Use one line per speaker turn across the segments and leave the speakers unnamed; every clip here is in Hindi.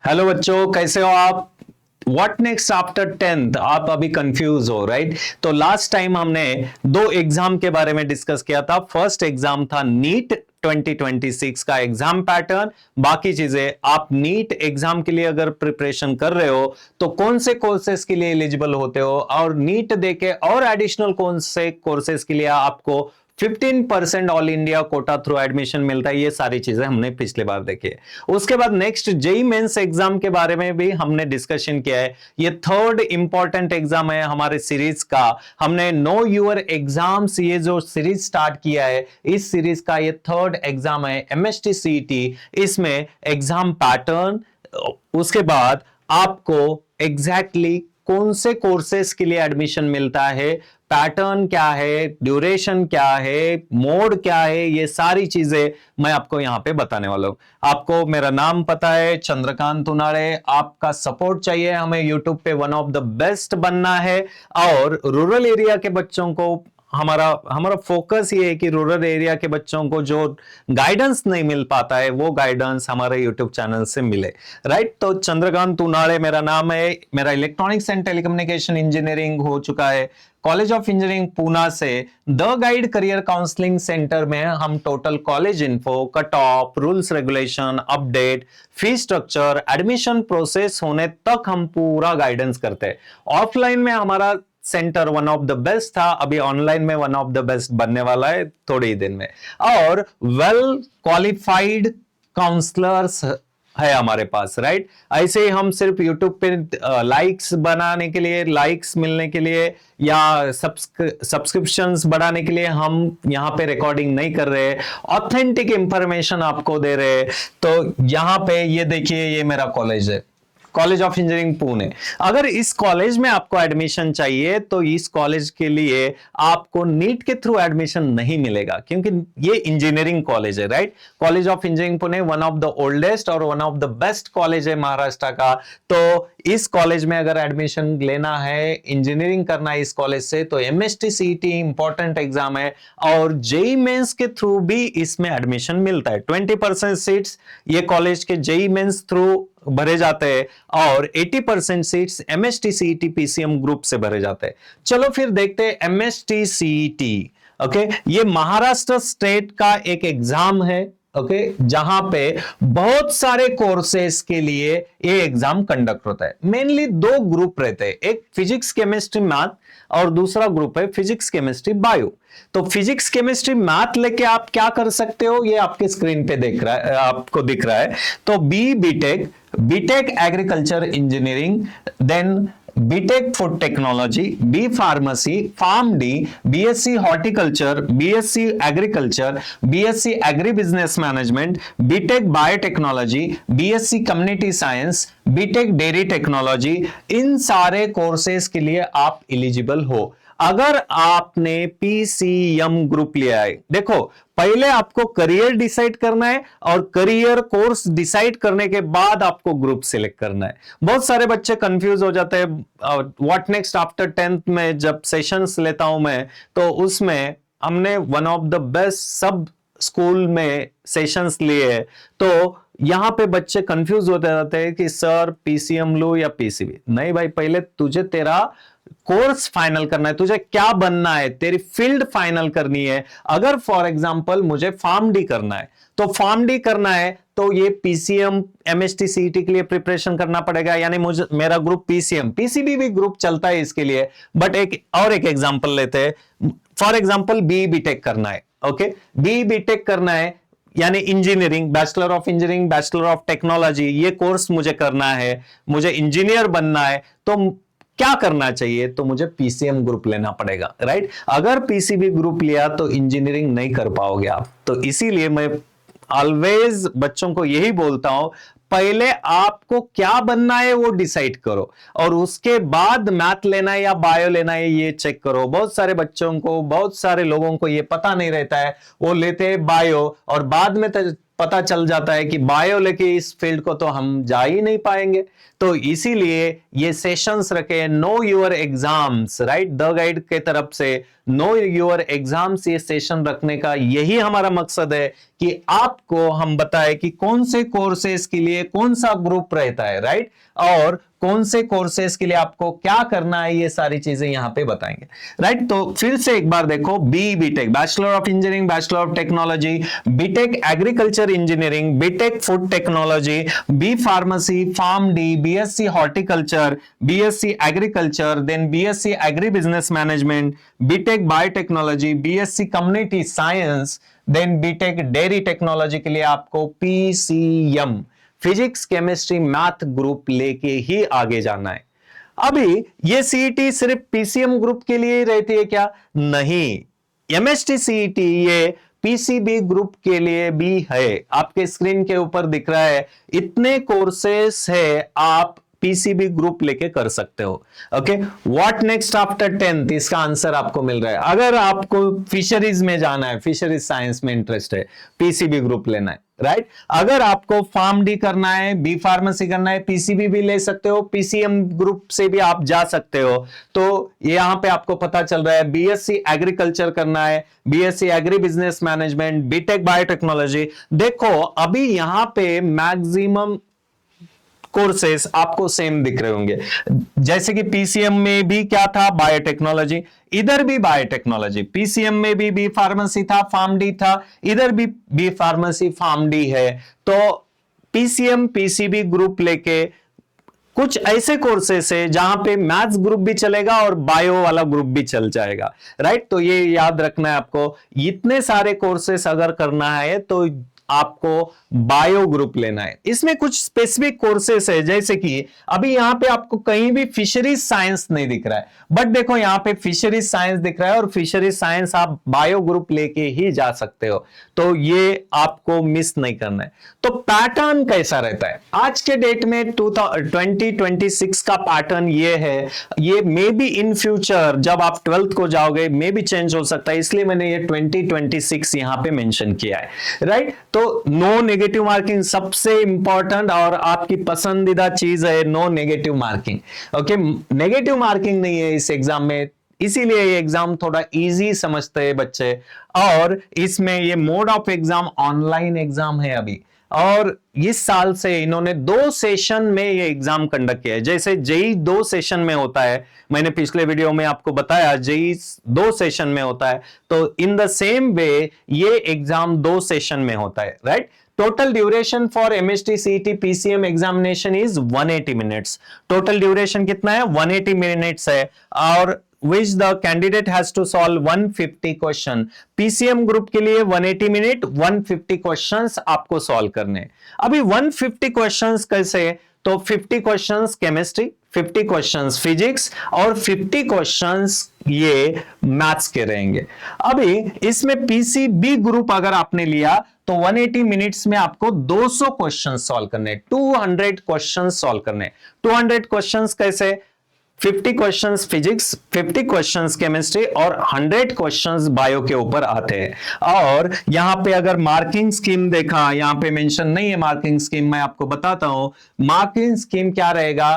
हेलो बच्चों, कैसे हो आप? What next after 10th? आप अभी कंफ्यूज हो, राइट? तो लास्ट टाइम हमने दो एग्जाम के बारे में डिस्कस किया था। फर्स्ट एग्जाम था नीट 2026 का एग्जाम पैटर्न। बाकी चीजें, आप नीट एग्जाम के लिए अगर प्रिपरेशन कर रहे हो तो कौन से कोर्सेज के लिए एलिजिबल होते हो, और नीट देके और एडिशनल कौन से कोर्सेज के लिए आपको 15% all India quota through admission मिलता है, ये सारी चीजें हमने पिछले बार देखी है। उसके बाद नेक्स्ट जेई मेंस एग्जाम के बारे में भी हमने डिस्कशन किया है। ये थर्ड इंपॉर्टेंट एग्जाम है हमारे सीरीज का। हमने नो यूर एग्जाम्स, ये जो सीरीज स्टार्ट किया है, इस सीरीज का ये थर्ड एग्जाम है एमएसटी सीईटी। इसमें एग्जाम पैटर्न, उसके बाद आपको एग्जैक्टली कौन से कोर्सेस के लिए एडमिशन मिलता है, पैटर्न क्या है, ड्यूरेशन क्या है, मोड क्या है, ये सारी चीजें मैं आपको यहां पे बताने वाला हूं। आपको मेरा नाम पता है, चंद्रकांत उनाड़े। आपका सपोर्ट चाहिए, हमें यूट्यूब पे वन ऑफ द बेस्ट बनना है। और रूरल एरिया के बच्चों को हमारा फोकस ये है कि रूरल एरिया के बच्चों को जो गाइडेंस नहीं मिल पाता है वो गाइडेंस हमारे यूट्यूब चैनल से मिले, राइट? तो चंद्रकांत उनाड़े मेरा नाम है। मेरा इलेक्ट्रॉनिक्स एंड टेलीकम्युनिकेशन इंजीनियरिंग हो चुका है कॉलेज ऑफ इंजीनियरिंग पूना से। The guide career counselling centre में हम total college info, cut off, rules regulation, update, fee structure, admission process होने तक हम पूरा गाइडेंस करते हैं। ऑफलाइन में हमारा centre one of the best था, अभी ऑनलाइन में वन ऑफ द बेस्ट बनने वाला है थोड़े ही दिन में। और वेल क्वालिफाइड काउंसलर्स है हमारे पास, राइट? ऐसे ही हम सिर्फ यूट्यूब पे लाइक्स बनाने के लिए, लाइक्स मिलने के लिए या सब्सक्रिप्शंस बढ़ाने के लिए हम यहां पे रिकॉर्डिंग नहीं कर रहे, ऑथेंटिक इंफॉर्मेशन आपको दे रहे। तो यहां पे ये देखिए, ये मेरा कॉलेज है, कॉलेज ऑफ इंजीनियरिंग पुणे। अगर इस कॉलेज में आपको एडमिशन चाहिए तो इस कॉलेज के लिए आपको नीट के थ्रू एडमिशन नहीं मिलेगा, क्योंकि ये इंजीनियरिंग कॉलेज है, right? College of engineering Pune one of the oldest और one of the best college है महाराष्ट्र का। तो इस कॉलेज में अगर एडमिशन लेना है, इंजीनियरिंग करना है इस कॉलेज से, तो एमएसटी सीईटी इंपॉर्टेंट एग्जाम है। और जेई मेंस के थ्रू भी इसमें एडमिशन मिलता है। 20% सीट्स ये कॉलेज के जेई मेंस थ्रू भरे जाते हैं और 80% seats MST CET PCM group से भरे जाते हैं। चलो फिर देखते हैं एमएसटी सीईटी। ओके, ये महाराष्ट्र स्टेट का एक एग्जाम है, ओके, जहां पे बहुत सारे कोर्सेस के लिए ये एग्जाम कंडक्ट होता है। मेनली दो ग्रुप रहते हैं, एक फिजिक्स केमिस्ट्री मैथ और दूसरा ग्रुप है फिजिक्स केमिस्ट्री बायो। तो फिजिक्स केमिस्ट्री मैथ लेके आप क्या कर सकते हो, ये आपके स्क्रीन पे देख रहा है, आपको दिख रहा है। तो BTech agriculture engineering, then BTech food technology, B pharmacy, pharm D, BSc horticulture, BSc agriculture, BSc agri business management, BTech biotechnology, BSc community science, BTech dairy technology. इन सारे कोर्सेज के लिए आप एलिजिबल हो अगर आपने पीसीएम ग्रुप लिया है। देखो, पहले आपको करियर डिसाइड करना है और करियर कोर्स डिसाइड करने के बाद आपको ग्रुप सिलेक्ट करना है। बहुत सारे बच्चे कंफ्यूज हो जाते हैं। व्हाट नेक्स्ट आफ्टर 10th में जब सेशंस लेता हूं मैं, तो उसमें हमने वन ऑफ द बेस्ट सब स्कूल में सेशंस लिए, तो यहां पे बच्चे कंफ्यूज होते जाते हैं कि सर पीसीएम लो या पीसीबी। नहीं भाई, पहले तुझे तेरा कोर्स फाइनल करना है, तुझे क्या बनना है, तेरी फील्ड फाइनल करनी है। अगर फॉर एग्जांपल मुझे फार्म डी करना है, तो फार्म डी करना है तो ये पीसीएम एमएसटी सीईटी के लिए प्रिपरेशन करना पड़ेगा, यानी मुझे मेरा ग्रुप पीसीएम, पीसीबी भी ग्रुप चलता है इसके लिए। बट एक एग्जांपल लेते हैं, फॉर एग्जांपल बी बीटेक करना है, ओके, बी बीटेक करना है यानी engineering, bachelor of engineering, bachelor of technology, ये कोर्स मुझे करना है, मुझे इंजीनियर बनना है। तो क्या करना चाहिए? तो मुझे पीसीएम ग्रुप लेना पड़ेगा, राइट? अगर पीसीबी ग्रुप लिया तो इंजीनियरिंग नहीं कर पाओगे आप। तो इसीलिए मैं ऑलवेज बच्चों को यही बोलता हूं, पहले आपको क्या बनना है वो डिसाइड करो, और उसके बाद मैथ लेना है या बायो लेना है ये चेक करो। बहुत सारे बच्चों को, बहुत सारे लोगों को ये पता नहीं रहता है, वो लेते हैं बायो और बाद में पता चल जाता है कि बायो लेके इस फील्ड को तो हम जा ही नहीं पाएंगे। तो इसीलिए ये सेशंस रखे, know your exams, right, the guide के तरफ से नो योर एग्जाम्स, ये सेशन रखने का यही हमारा मकसद है कि आपको हम बताएं कि कौन से कोर्सेज के लिए कौन सा ग्रुप रहता है, राइट, और कौन से कोर्सेज के लिए आपको क्या करना है, ये सारी चीजें यहां पे बताएंगे, राइट। तो फिर से एक बार देखो, BTech bachelor of engineering, bachelor of technology, BTech agriculture engineering, BTech food technology, B pharmacy, pharm D, BSc horticulture, BSc agriculture, then BSc agri business management, BTech biotechnology, BSc community science, then BTech dairy technology के लिए आपको PCM, physics chemistry math group लेके ही आगे जाना है। अभी ये सीईटी सिर्फ पीसीएम ग्रुप के लिए ही रहती है क्या? नहीं, एमएसटी सीईटी ये पीसीबी ग्रुप के लिए भी है। आपके स्क्रीन के ऊपर दिख रहा है, इतने कोर्सेस है, आप पीसीबी ग्रुप लेके कर सकते हो। Okay, what next after 10th, इसका आंसर आपको मिल रहा है। अगर आपको फिशरीज में जाना है, फिशरीज साइंस में इंटरेस्ट है, पीसीबी ग्रुप लेना है, राइट। अगर आपको फार्म डी करना है, बी फार्मेसी करना है, पीसीबी भी ले सकते हो, पीसीएम ग्रुप से भी आप जा सकते हो। तो यहां पे आपको पता चल रहा है, बीएससी एग्रीकल्चर करना है, BSc agri business management, BTech biotechnology. देखो अभी यहां पे मैक्सिमम कोर्सेस आपको सेम दिख रहे होंगे, जैसे कि पीसीएम में भी क्या था, बायोटेक्नोलॉजी, इधर भी बायोटेक्नोलॉजी, पीसीएम में भी बी फार्मेसी था, फार्म डी था, इधर भी बी फार्मेसी फार्म डी है। तो पीसीएम पीसीबी ग्रुप लेके कुछ ऐसे कोर्सेस है जहां पे मैथ्स ग्रुप भी चलेगा और बायो वाला ग्रुप भी चल जाएगा, राइट। तो ये याद रखना है आपको, इतने सारे कोर्सेस अगर करना है तो आपको बायो ग्रुप लेना है। इसमें कुछ स्पेसिफिक कोर्सेस है, जैसे कि अभी यहां पे आपको कहीं भी फिशरीज साइंस नहीं दिख रहा है, बट देखो यहां पे फिशरीज साइंस दिख रहा है, और फिशरीज साइंस आप बायो ग्रुप लेके ही जा सकते हो। तो ये आपको मिस नहीं करना है। तो पैटर्न कैसा रहता है आज के डेट में, 2026 का पैटर्न ये है, ये मे बी इन फ्यूचर जब आप 12th को जाओगे मे बी चेंज हो सकता है, इसलिए मैंने ये 2026 यहां पे मेंशन किया है, राइट। तो नो नेगेटिव मार्किंग सबसे इंपॉर्टेंट और आपकी पसंदीदा चीज है, no negative marking. Okay, negative marking नहीं है इस एग्जाम में, इसीलिए ये एग्जाम थोड़ा इजी समझते हैं बच्चे। और इसमें ये mode of exam online exam है अभी, और इस साल से इन्होंने 2 सेशन में ये एग्जाम कंडक्ट किया है। जैसे जेई 2 सेशन में होता है, मैंने पिछले वीडियो में आपको बताया जेई 2 सेशन में होता है, तो इन द सेम वे ये एग्जाम 2 सेशन में होता है, right. Total duration for MST CET PCM examination is 180 minutes. Total duration कितना है? 180 मिनट्स है, और which the candidate has to solve 150 question. PCM group के लिए 180 मिनट, 150 क्वेश्चंस आपको सॉल्व करने। अभी 150 क्वेश्चंस कैसे? तो 50 क्वेश्चंस केमिस्ट्री, 50 क्वेश्चंस फिजिक्स, और 50 क्वेश्चंस ये मैथ्स के रहेंगे। अभी इसमें पीसीबी ग्रुप अगर आपने लिया तो 180 मिनट्स में आपको 200 क्वेश्चन सॉल्व करने, 200 क्वेश्चन सॉल्व करने। 200 क्वेश्चंस कैसे? 50 क्वेश्चंस फिजिक्स, 50 क्वेश्चंस केमिस्ट्री, और 100 क्वेश्चंस बायो के ऊपर आते हैं। और यहां पे अगर मार्किंग स्कीम देखा, यहां पे मेंशन नहीं है मार्किंग स्कीम, मैं आपको बताता हूं मार्किंग स्कीम क्या रहेगा।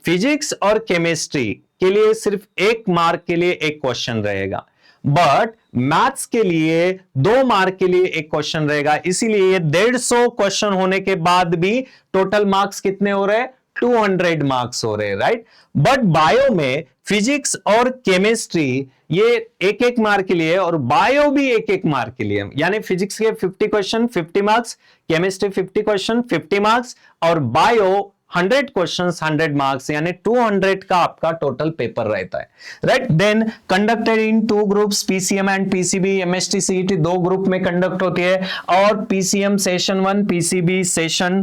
फिजिक्स और केमिस्ट्री के लिए सिर्फ 1 मार्क के लिए 1 क्वेश्चन रहेगा, बट मैथ्स के लिए 2 मार्क के लिए 1 क्वेश्चन रहेगा। इसीलिए 150 क्वेश्चन होने के बाद भी टोटल मार्क्स कितने हो रहे हैं? 200 मार्क्स हो रहे हैं, राइट। बट बायो में फिजिक्स और केमिस्ट्री ये 1-1 मार्क के लिए, और बायो भी 1-1 मार्क के लिए, यानी फिजिक्स के 50 question 50 marks, chemistry 50 question 50 marks, और बायो 100 क्वेश्चंस 100 मार्क्स, यानी 200 का आपका टोटल पेपर रहता है, right. Then conducted in 2 groups, PCM and PCB. MST CET 2 group में कंडक्ट होती है, और पीसीएम सेशन 1, पीसीबी सेशन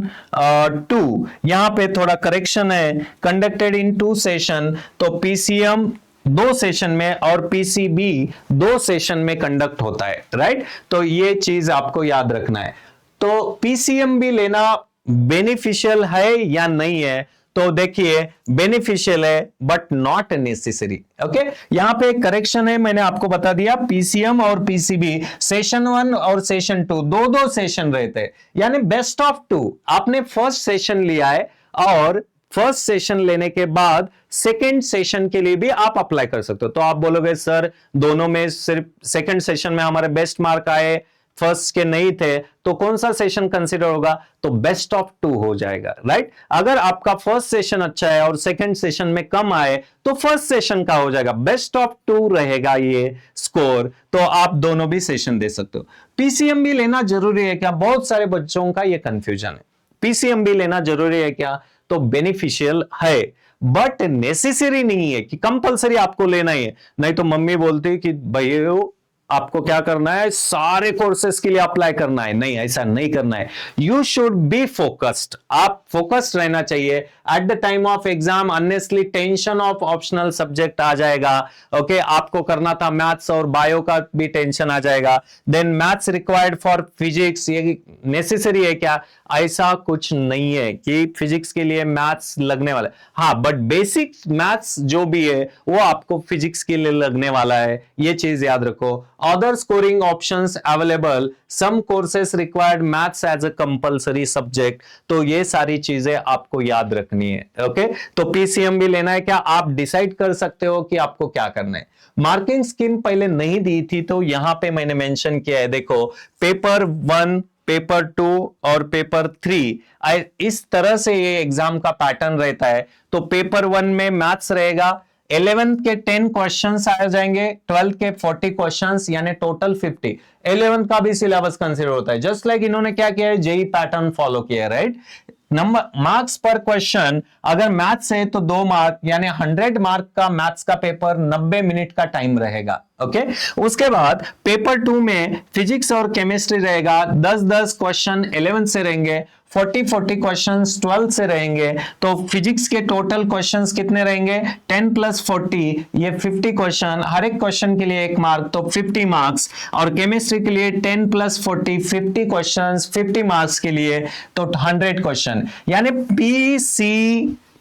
2। यहां पे थोड़ा करेक्शन है, कंडक्टेड इन 2 सेशन, तो पीसीएम 2 सेशन में और पीसीबी 2 सेशन में कंडक्ट होता है, राइट। तो ये चीज आपको याद रखना है। तो पीसीएम भी लेना बेनिफिशियल है या नहीं है? तो तो देखिए बेनिफिशियल है बट नॉट नेसेसरी। ओके, यहां पे एक करेक्शन है, मैंने आपको बता दिया पीसीएम और पीसीबी सेशन 1 और सेशन 2 दो दो सेशन रहते हैं, यानी बेस्ट ऑफ 2। आपने फर्स्ट सेशन लिया है और फर्स्ट सेशन लेने के बाद सेकंड सेशन के लिए भी आप अप्लाई कर सकते हो। तो आप बोलोगे सर दोनों में सिर्फ सेकंड सेशन में हमारे बेस्ट मार्क आए, फर्स्ट के नहीं थे, तो कौन सा सेशन कंसीडर होगा? तो बेस्ट ऑफ 2 हो जाएगा, राइट। अगर आपका फर्स्ट सेशन अच्छा है और सेकंड सेशन में कम आए तो फर्स्ट सेशन का हो जाएगा, बेस्ट ऑफ 2 रहेगा ये स्कोर। तो आप दोनों भी सेशन दे सकते हो। पीसीएम भी लेना जरूरी है क्या? बहुत सारे बच्चों का ये कंफ्यूजन है, पीसीएम भी लेना जरूरी है क्या? तो बेनिफिशियल है बट नेसेसरी नहीं है कि कंपलसरी आपको लेना ही है। नहीं तो मम्मी बोलती है कि भैया आपको क्या करना है, सारे कोर्सेस के लिए अप्लाई करना है। नहीं, ऐसा नहीं करना है। यू शुड बी फोकस्ड, आप फोकस्ड रहना चाहिए। At the time of exam unnecessarily tension of optional subject आ जाएगा। ओके, आपको करना था मैथ्स और बायो का भी टेंशन आ जाएगा। Then maths required for physics, ये नेसेसरी है क्या? ऐसा कुछ नहीं है कि फिजिक्स के लिए मैथ्स लगने वाला है। हाँ, बट बेसिक मैथ्स जो भी है वो आपको फिजिक्स के लिए लगने वाला है, ये चीज याद रखो। Other scoring options available. Some courses required maths as a compulsory subject. तो ये सारी चीजें आपको याद रखनी है। ओके, तो पीसीएम भी लेना है क्या? आप डिसाइड कर सकते हो कि आपको क्या करना है। मार्किंग स्कीम पहले नहीं दी थी, तो यहां पे मैंने मेंशन किया है, देखो पेपर 1, पेपर 2 और पेपर 3, इस तरह से ये एग्जाम का पैटर्न रहता है। तो पेपर 1 में मैथ्स रहेगा, 11th के 10 क्वेश्चंस आ जाएंगे, 12th के 40 क्वेश्चंस, यानी टोटल 50। 11th का भी सिलेबस कंसीडर होता है, जस्ट लाइक इन्होंने क्या किया है, जेई पैटर्न फॉलो किया है, राइट। नंबर मार्क्स पर क्वेश्चन, अगर मैथ्स है तो 2 मार्क, यानी 100 मार्क का मैथ्स का पेपर, 90 मिनट का टाइम रहेगा। ओके, उसके बाद पेपर 2 में फिजिक्स और केमिस्ट्री रहेगा, 10-10 क्वेश्चन 11 से रहेंगे, 40-40 क्वेश्चंस 12 से रहेंगे। तो फिजिक्स के टोटल क्वेश्चंस कितने रहेंगे? 10 + 40, ये 50 क्वेश्चन, हर एक क्वेश्चन के लिए 1 मार्क, तो 50 मार्क्स। और केमिस्ट्री के लिए 10 + 40, 50 क्वेश्चंस, 50 मार्क्स के लिए, तो 100 क्वेश्चन। यानी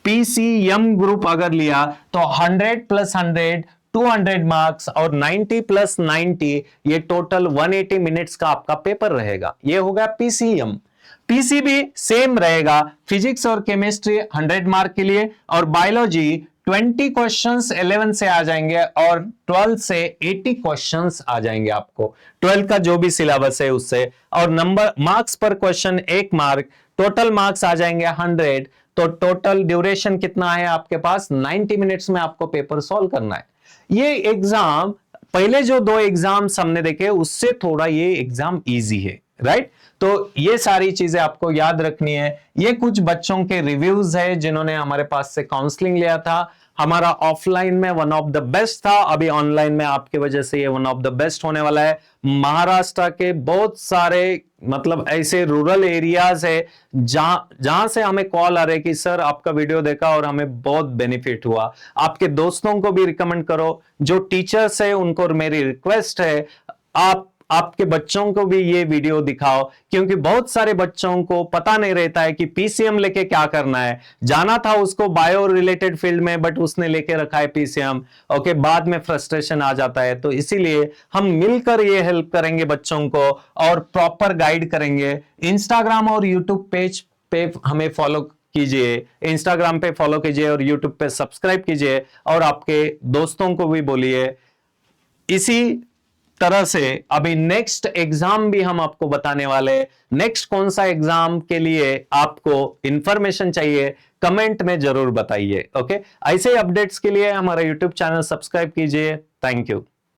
पीसीएम ग्रुप अगर लिया तो 100 + 100 200 मार्क्स और 90 + 90, ये टोटल 180 मिनट्स का आपका पेपर रहेगा। ये होगा पीसीएम। पीसीबी सेम रहेगा, फिजिक्स और केमिस्ट्री 100 मार्क के लिए, और बायोलॉजी 20 क्वेश्चंस 11 से आ जाएंगे और 12 से 80 क्वेश्चंस आ जाएंगे आपको, 12 का जो भी सिलेबस है उससे। और नंबर मार्क्स पर क्वेश्चन 1 मार्क, टोटल मार्क्स आ जाएंगे 100। तो टोटल ड्यूरेशन कितना है आपके पास? 90 मिनट्स में आपको पेपर सॉल्व करना है। ये एग्जाम, पहले जो 2 एग्जाम्स हमने देखे उससे थोड़ा ये एग्जाम इजी है, राइट। तो ये सारी चीजें आपको याद रखनी है। ये कुछ बच्चों के रिव्यूज है जिन्होंने हमारे पास से काउंसलिंग लिया था। हमारा ऑफलाइन में वन ऑफ द बेस्ट था, अभी ऑनलाइन में आपकी वजह से ये वन ऑफ द बेस्ट होने वाला है। महाराष्ट्र के बहुत सारे मतलब ऐसे रूरल एरियाज है जहां से हमें कॉल आ रहे कि सर आपका वीडियो देखा और हमें बहुत बेनिफिट हुआ। आपके दोस्तों को भी रिकमेंड करो, जो टीचर्स है उनको मेरी रिक्वेस्ट है आपके बच्चों को भी ये वीडियो दिखाओ, क्योंकि बहुत सारे बच्चों को पता नहीं रहता है कि पीसीएम लेके क्या करना है। जाना था उसको बायो रिलेटेड फील्ड में, बट उसने लेके रखा है पीसीएम। ओके, बाद में फ्रस्ट्रेशन आ जाता है। तो इसीलिए हम मिलकर ये हेल्प करेंगे बच्चों को और प्रॉपर गाइड करेंगे। इंस्टाग्राम और यूट्यूब पेज पे हमें फॉलो कीजिए, इंस्टाग्राम पे फॉलो कीजिए और यूट्यूब पे सब्सक्राइब कीजिए, और आपके दोस्तों को भी बोलिए। इसी तरह से अभी नेक्स्ट एग्जाम भी हम आपको बताने वाले। नेक्स्ट कौन सा एग्जाम के लिए आपको इंफॉर्मेशन चाहिए, कमेंट में जरूर बताइए। ओके, ऐसे अपडेट्स के लिए हमारा यूट्यूब चैनल सब्सक्राइब कीजिए। Thank you.